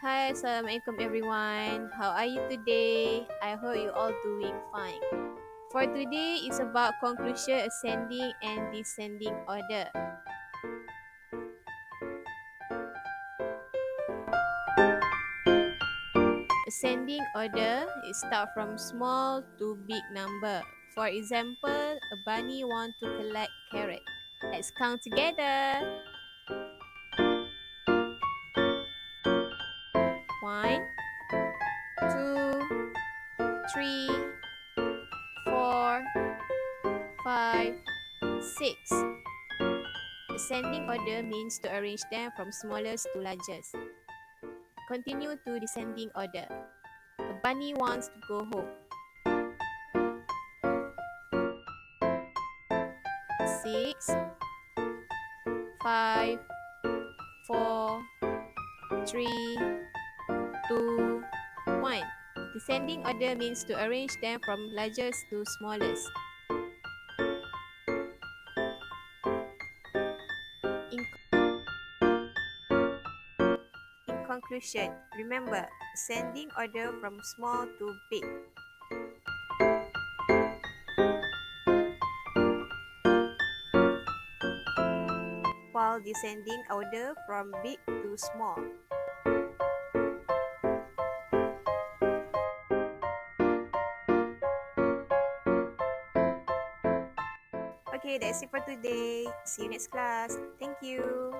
Hi, Assalamualaikum everyone. How are you today? I hope you all doing fine. For today is about conclusion ascending and descending order. Ascending order is start from small to big number. For example, a bunny want to collect carrot. Let's count together. 1, 2, 3, 4, 5, 6. Ascending order means to arrange them from smallest to largest. Continue to descending order. A bunny wants to go home. 6, 5, 4, 3, 2, 1. Descending order means to arrange them from largest to smallest. In conclusion, remember, ascending order from small to big. While descending order from big to small. Okay, that's it for today. See you next class. Thank you.